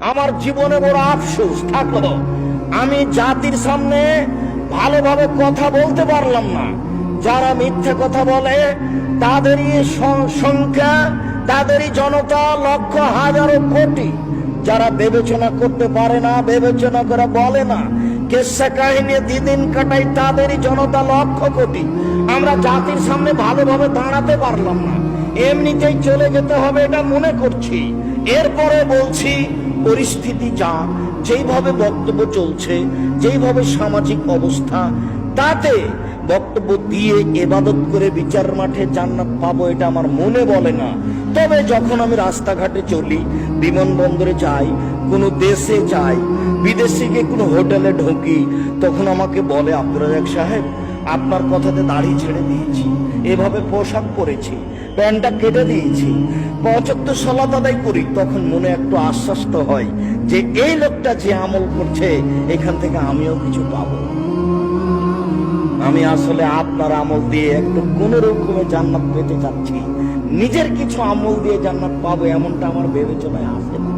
আমার জীবনে বড় আফসোস থাকলো, আমি জাতির সামনে ভালোভাবে কথা বলতে পারলাম না। যারা মিথ্যে কথা বলে তাদেরই সংখ্যা, তাদেরই জনতা লক্ষ হাজারো কোটি। যারা বিবেচনা করতে পারে না, বিবেচনা করে বলে না, কেসা কাহিনী দিন কাটাই, তাদেরই জনতা লক্ষ কোটি। আমরা জাতির সামনে ভালোভাবে দাঁড়াতে পারলাম না, এমনিতেই চলে যেতে হবে এটা মনে করছি। এরপরে বলছি, পরিস্থিতি যা, যেইভাবে বক্তব্য চলছে, যেইভাবে সামাজিক অবস্থা, তাতে বক্তব্য দিয়ে ইবাদত করে বিচার মাঠে জান্নাত পাবো এটা আমার মনে বলে না। তবে যখন আমি রাস্তাঘাটে চলি, বিমানবন্দরে যাই, কোনো দেশে যাই, বিদেশে গিয়ে কোনো হোটেলে ঢুকি, তখন আমাকে বলে, আব্দুর রাজ্জাক সাহেব, আপনার কথাতে দাড়ি ছেড়ে দিয়েছি, এভাবে পোশাক পরেছি, প্যান্টটা কেটে দিয়েছি, 75 সালাত আদায় করি। তখন মনে একটু আশ্বাস তো হয় যে এই লোকটা যে আমল করছে, এখান থেকে আমিও কিছু পাবো। আমি আসলে আপনার আমল দিয়ে একটু কোন রকমে জান্নাত পেতে চাচ্ছি, নিজের কিছু আমল দিয়ে জান্নাত পাবো এমনটা আমার বিবেচনায় আসে না।